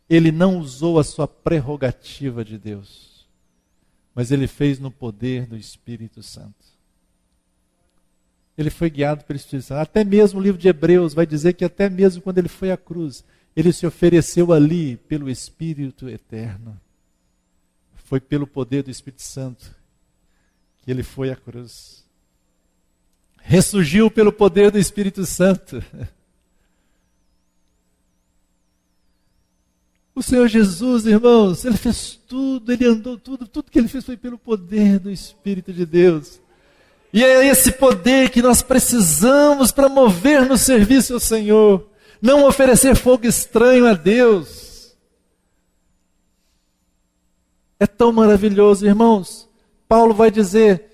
Ele não usou a sua prerrogativa de Deus, mas ele fez no poder do Espírito Santo. Ele foi guiado pelo Espírito Santo. Até mesmo o livro de Hebreus vai dizer que até mesmo quando ele foi à cruz, ele se ofereceu ali pelo Espírito eterno. Foi pelo poder do Espírito Santo que ele foi à cruz. Ressurgiu pelo poder do Espírito Santo. O Senhor Jesus, irmãos, ele fez tudo, ele andou tudo que ele fez foi pelo poder do Espírito de Deus. E é esse poder que nós precisamos para mover no serviço ao Senhor. Não oferecer fogo estranho a Deus. É tão maravilhoso, irmãos. Paulo vai dizer,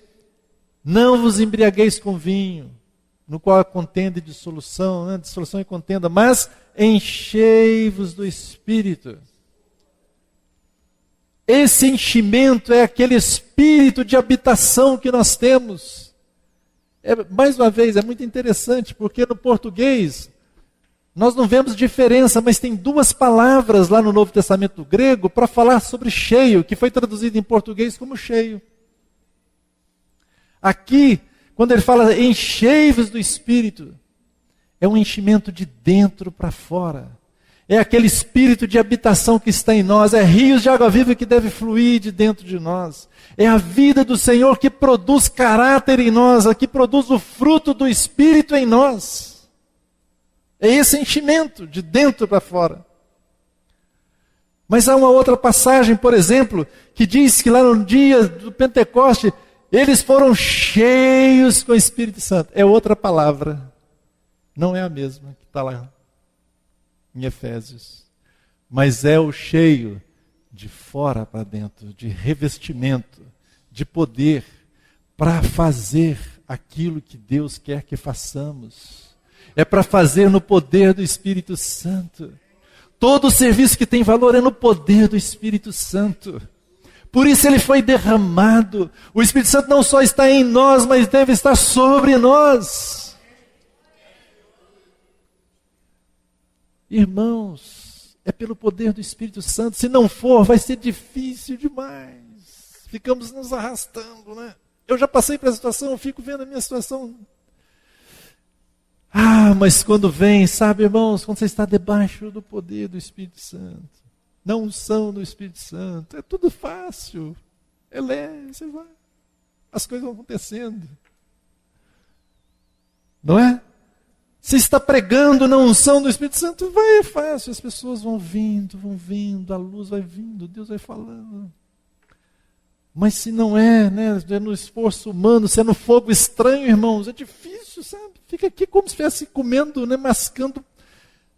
não vos embriagueis com vinho, no qual há contenda e dissolução, né? Dissolução e contenda, mas enchei-vos do Espírito. Esse enchimento é aquele espírito de habitação que nós temos. Mais uma vez, é muito interessante, porque no português, nós não vemos diferença, mas tem duas palavras lá no Novo Testamento grego para falar sobre cheio, que foi traduzido em português como cheio. Aqui, quando ele fala enchei-vos do Espírito, é um enchimento de dentro para fora. É aquele espírito de habitação que está em nós, é rios de água viva que deve fluir de dentro de nós. É a vida do Senhor que produz caráter em nós, que produz o fruto do Espírito em nós. É esse enchimento de dentro para fora. Mas há uma outra passagem, por exemplo, que diz que lá no dia do Pentecoste, eles foram cheios com o Espírito Santo. É outra palavra, não é a mesma que está lá em Efésios, mas é o cheio de fora para dentro, de revestimento, de poder, para fazer aquilo que Deus quer que façamos. É para fazer no poder do Espírito Santo. Todo serviço que tem valor é no poder do Espírito Santo. Por isso ele foi derramado. O Espírito Santo não só está em nós, mas deve estar sobre nós. Irmãos, é pelo poder do Espírito Santo. Se não for, vai ser difícil demais. Ficamos nos arrastando, né? Eu já passei por essa situação, eu fico vendo a minha situação. Mas quando vem, sabe, irmãos, quando você está debaixo do poder do Espírito Santo, na unção do Espírito Santo, é tudo fácil. É leve, você vai. As coisas vão acontecendo. Não é? Se está pregando na unção do Espírito Santo, vai, é fácil. As pessoas vão vindo, a luz vai vindo, Deus vai falando. Mas se não é, né, é no esforço humano, se é no fogo estranho, irmãos, é difícil, sabe? Fica aqui como se estivesse comendo, né, mascando,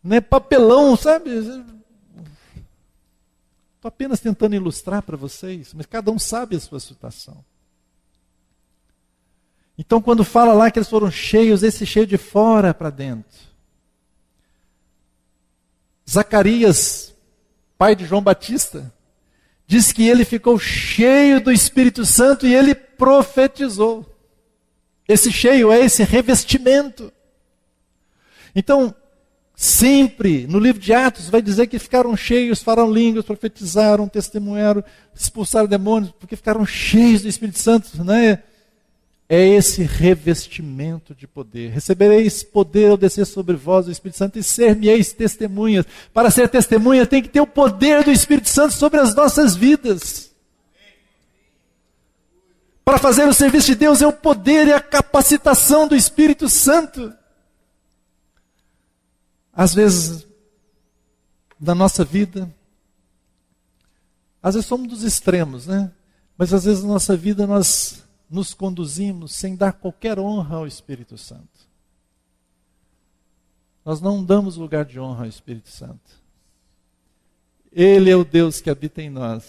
né, papelão, sabe? Estou apenas tentando ilustrar para vocês, mas cada um sabe a sua situação. Então, quando fala lá que eles foram cheios, esse cheio de fora para dentro. Zacarias, pai de João Batista, diz que ele ficou cheio do Espírito Santo e ele profetizou. Esse cheio é esse revestimento. Então, sempre no livro de Atos vai dizer que ficaram cheios, falaram línguas, profetizaram, testemunharam, expulsaram demônios, porque ficaram cheios do Espírito Santo, né? É esse revestimento de poder. Recebereis poder ao descer sobre vós o Espírito Santo e ser-me-eis testemunhas. Para ser testemunha tem que ter o poder do Espírito Santo sobre as nossas vidas. Para fazer o serviço de Deus é o poder e a capacitação do Espírito Santo. Às vezes, na nossa vida, às vezes somos dos extremos, né? Mas às vezes na nossa vida nós nos conduzimos sem dar qualquer honra ao Espírito Santo. Nós não damos lugar de honra ao Espírito Santo. Ele é o Deus que habita em nós.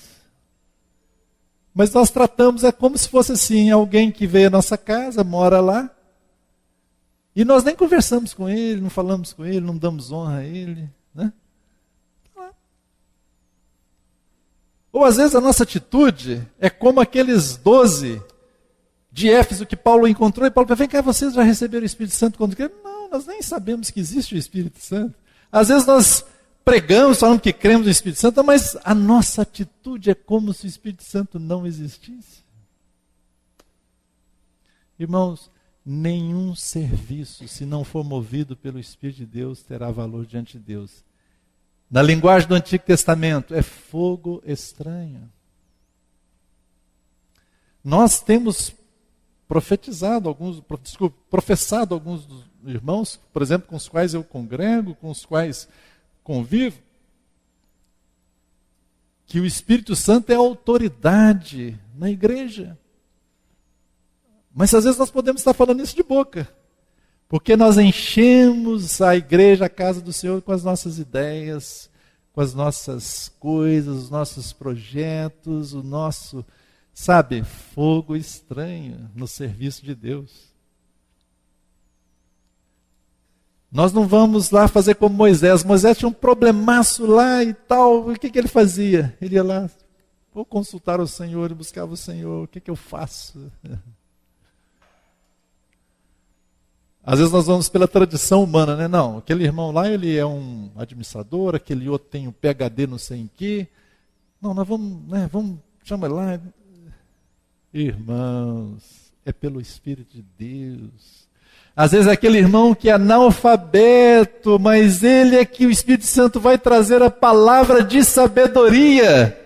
Mas nós tratamos, é como se fosse assim, alguém que veio à nossa casa, mora lá, e nós nem conversamos com ele, não falamos com ele, não damos honra a ele, né? Ou às vezes a nossa atitude é como aqueles 12 de Éfeso que Paulo encontrou, e Paulo falou, vem cá, vocês já receberam o Espírito Santo quando creram? Não, nós nem sabemos que existe o Espírito Santo. Às vezes nós pregamos, falamos que cremos no Espírito Santo, mas a nossa atitude é como se o Espírito Santo não existisse. Irmãos, nenhum serviço, se não for movido pelo Espírito de Deus, terá valor diante de Deus. Na linguagem do Antigo Testamento, é fogo estranho. Nós temos professado alguns dos irmãos, por exemplo, com os quais eu congrego, com os quais convivo, que o Espírito Santo é a autoridade na igreja. Mas às vezes nós podemos estar falando isso de boca. Porque nós enchemos a igreja, a casa do Senhor, com as nossas ideias, com as nossas coisas, os nossos projetos, o nosso, fogo estranho no serviço de Deus. Nós não vamos lá fazer como Moisés. Moisés tinha um problemaço lá e tal. O que ele fazia? Ele ia lá, vou consultar o Senhor, e buscava o Senhor. O que eu faço? Às vezes nós vamos pela tradição humana, né? Não, aquele irmão lá, ele é um administrador, aquele outro tem um PhD não sei em quê. Não, nós vamos chama lá. Irmãos, é pelo Espírito de Deus. Às vezes é aquele irmão que é analfabeto, mas ele é que o Espírito Santo vai trazer a palavra de sabedoria.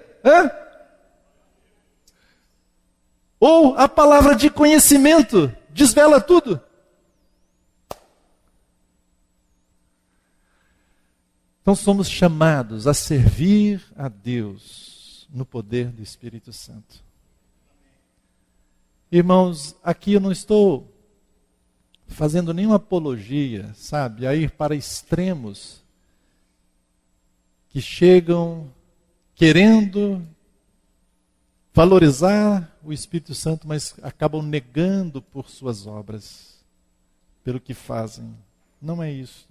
Ou a palavra de conhecimento, desvela tudo. Então somos chamados a servir a Deus no poder do Espírito Santo. Irmãos, aqui eu não estou fazendo nenhuma apologia, a ir para extremos que chegam querendo valorizar o Espírito Santo, mas acabam negando por suas obras, pelo que fazem. Não é isso.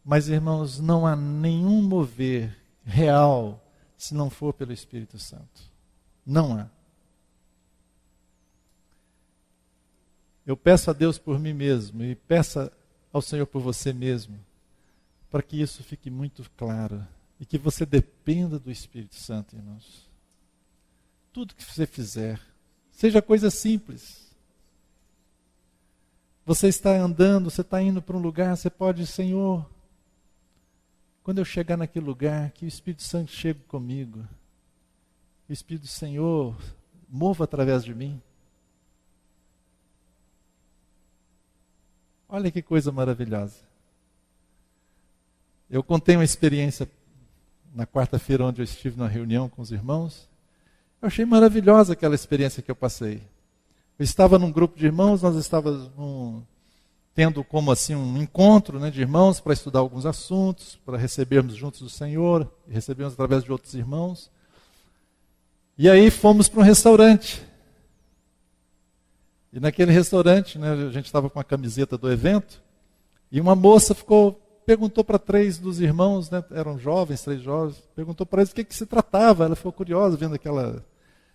Mas, irmãos, não há nenhum mover real se não for pelo Espírito Santo. Não há. Eu peço a Deus por mim mesmo e peço ao Senhor por você mesmo, para que isso fique muito claro e que você dependa do Espírito Santo, irmãos. Tudo que você fizer, seja coisa simples. Você está andando, você está indo para um lugar, você pode, Senhor, quando eu chegar naquele lugar, que o Espírito Santo chegue comigo. Que o Espírito do Senhor mova através de mim. Olha que coisa maravilhosa. Eu contei uma experiência na quarta-feira, onde eu estive na reunião com os irmãos. Eu achei maravilhosa aquela experiência que eu passei. Eu estava num grupo de irmãos, nós estávamos tendo como assim um encontro, de irmãos para estudar alguns assuntos, para recebermos juntos do Senhor, e recebemos através de outros irmãos. E aí fomos para um restaurante. E naquele restaurante, a gente estava com a camiseta do evento, e uma moça perguntou para 3 dos irmãos, eram jovens, 3 jovens, perguntou para eles o que se tratava. Ela ficou curiosa vendo aquela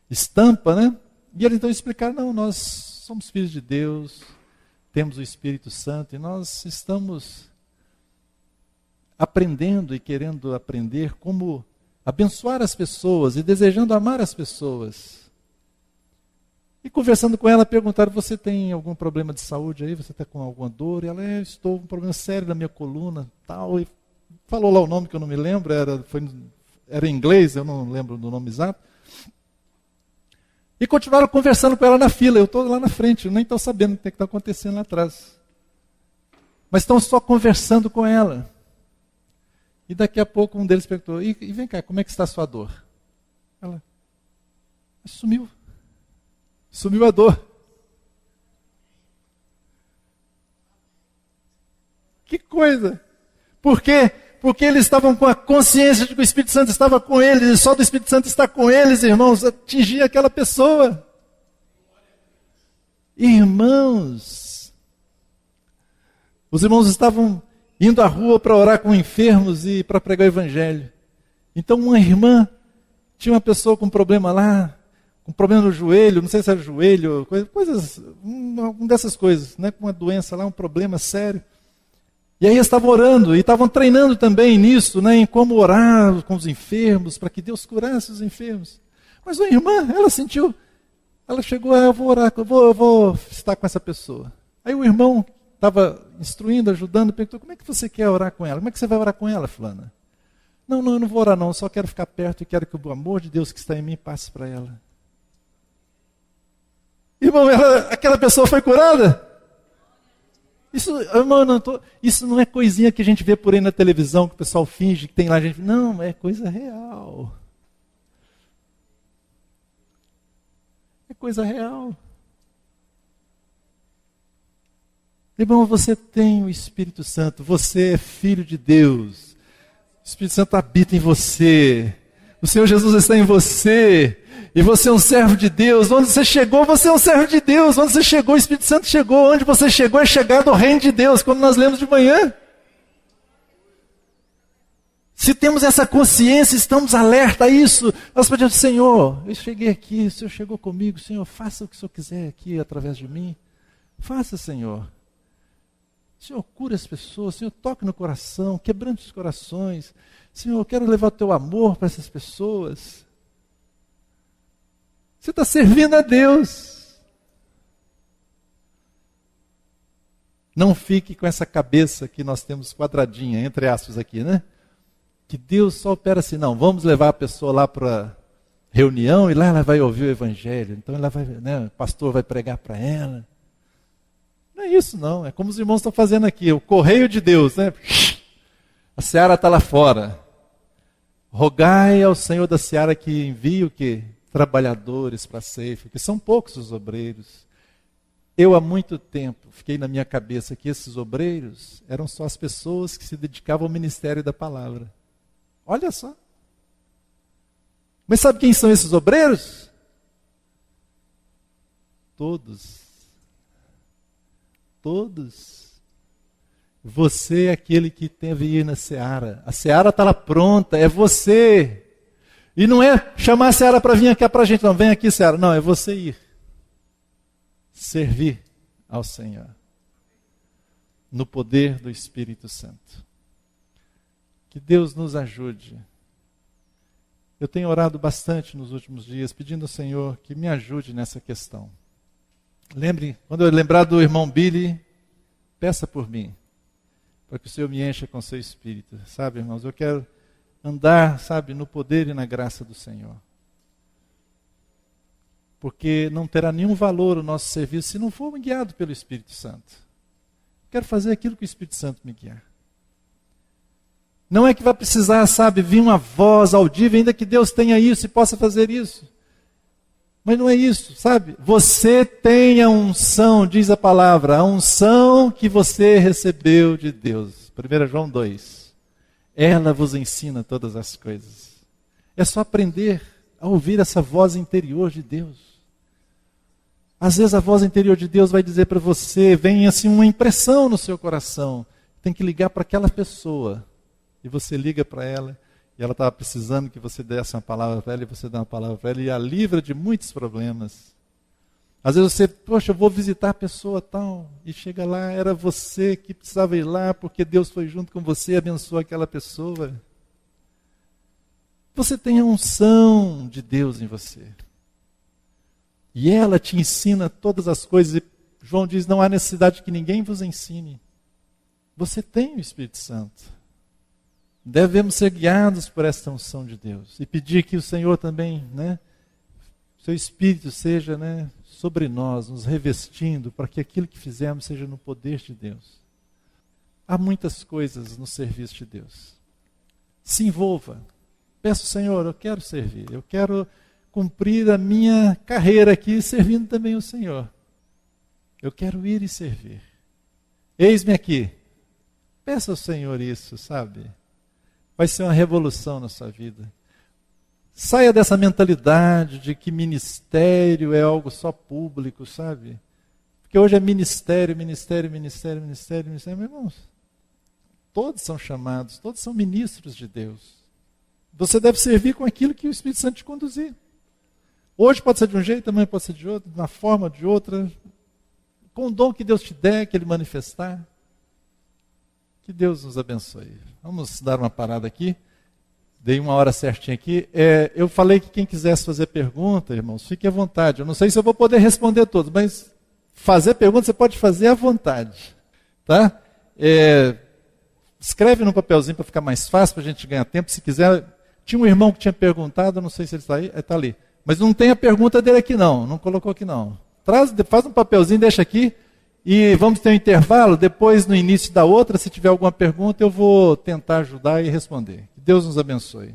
estampa, E eles então explicaram, não, nós somos filhos de Deus, temos o Espírito Santo, e nós estamos aprendendo e querendo aprender como abençoar as pessoas e desejando amar as pessoas. E conversando com ela, perguntaram, você tem algum problema de saúde aí? Você está com alguma dor? E ela, estou com um problema sério na minha coluna, tal. E falou lá o nome que eu não me lembro, era em inglês, eu não lembro do nome exato. E continuaram conversando com ela na fila. Eu estou lá na frente, eu nem estou sabendo o que está acontecendo lá atrás. Mas estão só conversando com ela. E daqui a pouco um deles perguntou, e vem cá, como é que está a sua dor? Ela, sumiu. Sumiu a dor. Que coisa! Por quê? Porque eles estavam com a consciência de que o Espírito Santo estava com eles, e só do Espírito Santo estar com eles, irmãos, atingir aquela pessoa. Irmãos, os irmãos estavam indo à rua para orar com enfermos e para pregar o Evangelho. Então uma irmã tinha uma pessoa com problema lá, com problema no joelho, não sei se era joelho, uma dessas coisas, com uma doença lá, um problema sério. E aí eles estavam orando e estavam treinando também nisso, em como orar com os enfermos, para que Deus curasse os enfermos. Mas a irmã, ela chegou, eu vou orar, eu vou estar com essa pessoa. Aí o irmão estava instruindo, ajudando, perguntou, como é que você quer orar com ela? Como é que você vai orar com ela, fulana? Não, eu não vou orar não, eu só quero ficar perto e quero que o amor de Deus que está em mim passe para ela. Irmão, aquela pessoa foi curada? Isso não é coisinha que a gente vê por aí na televisão, que o pessoal finge que tem lá, gente. Não, é coisa real. É coisa real. Irmão, você tem o Espírito Santo, você é filho de Deus. O Espírito Santo habita em você. O Senhor Jesus está em você. E você é um servo de Deus. Onde você chegou, você é um servo de Deus. Onde você chegou, o Espírito Santo chegou. Onde você chegou, é chegado ao reino de Deus, como nós lemos de manhã. Se temos essa consciência, estamos alerta a isso, nós pedimos, Senhor, eu cheguei aqui, o Senhor chegou comigo, Senhor, faça o que o Senhor quiser aqui através de mim. Faça, Senhor. Senhor, cura as pessoas, Senhor, toque no coração, quebrante os corações. Senhor, eu quero levar o teu amor para essas pessoas. Você está servindo a Deus. Não fique com essa cabeça que nós temos quadradinha, entre aspas aqui, né? Que Deus só opera assim, não, vamos levar a pessoa lá para reunião e lá ela vai ouvir o evangelho. Então ela vai, né, o pastor vai pregar para ela. Não é isso não, é como os irmãos estão fazendo aqui, o correio de Deus, né? A seara está lá fora. Rogai ao Senhor da seara que envie o quê? Trabalhadores para a ceifa, que são poucos os obreiros. Eu há muito tempo fiquei na minha cabeça que esses obreiros eram só as pessoas que se dedicavam ao ministério da palavra. Olha só. Mas sabe quem são esses obreiros? Todos. Todos. Você é aquele que deve ir na seara. A seara está lá pronta, é você. E não é chamar a seara para vir aqui para a gente, não, vem aqui seara. Não, é você ir. Servir ao Senhor. No poder do Espírito Santo. Que Deus nos ajude. Eu tenho orado bastante nos últimos dias, pedindo ao Senhor que me ajude nessa questão. Lembre, quando eu lembrar do irmão Billy, peça por mim, para que o Senhor me encha com seu Espírito. Sabe, irmãos, eu quero andar, sabe, no poder e na graça do Senhor. Porque não terá nenhum valor o nosso serviço se não for guiado pelo Espírito Santo. Quero fazer aquilo que o Espírito Santo me guiar. Não é que vai precisar, sabe, vir uma voz audível, ainda que Deus tenha isso e possa fazer isso. Mas não é isso, sabe? Você tem a unção, diz a palavra, a unção que você recebeu de Deus. 1 João 2. Ela vos ensina todas as coisas. É só aprender a ouvir essa voz interior de Deus. Às vezes a voz interior de Deus vai dizer para você, vem assim uma impressão no seu coração. Tem que ligar para aquela pessoa. E você liga para ela, e ela estava precisando que você desse uma palavra para ela, e você dá uma palavra para ela, e a livra de muitos problemas. Às vezes você, poxa, eu vou visitar a pessoa tal, e chega lá, era você que precisava ir lá, porque Deus foi junto com você e abençoou aquela pessoa. Você tem a unção de Deus em você. E ela te ensina todas as coisas, e João diz, não há necessidade que ninguém vos ensine. Você tem o Espírito Santo. Devemos ser guiados por esta unção de Deus. E pedir que o Senhor também, né, seu Espírito seja, né, sobre nós, nos revestindo, para que aquilo que fizermos seja no poder de Deus. Há muitas coisas no serviço de Deus. Se envolva. Peça ao Senhor, eu quero servir. Eu quero cumprir a minha carreira aqui, servindo também o Senhor. Eu quero ir e servir. Eis-me aqui. Peça ao Senhor isso, sabe? Vai ser uma revolução na sua vida. Saia dessa mentalidade de que ministério é algo só público, sabe? Porque hoje é ministério, ministério, ministério, ministério, ministério. Meus irmãos, todos são chamados, todos são ministros de Deus. Você deve servir com aquilo que o Espírito Santo te conduzir. Hoje pode ser de um jeito, amanhã pode ser de outro, de uma forma ou de outra. Com o dom que Deus te der, que Ele manifestar. Que Deus nos abençoe. Vamos dar uma parada aqui. Dei uma hora certinha aqui. Eu falei que quem quisesse fazer pergunta, irmãos, fique à vontade. Eu não sei se eu vou poder responder todos, mas fazer pergunta você pode fazer à vontade. Tá? Escreve no papelzinho para ficar mais fácil, para a gente ganhar tempo. Se quiser, tinha um irmão que tinha perguntado, eu não sei se ele está aí. Está ali. Mas não tem a pergunta dele aqui não. Não colocou aqui não. Faz um papelzinho, deixa aqui. E vamos ter um intervalo, depois no início da outra, se tiver alguma pergunta, eu vou tentar ajudar e responder. Que Deus nos abençoe.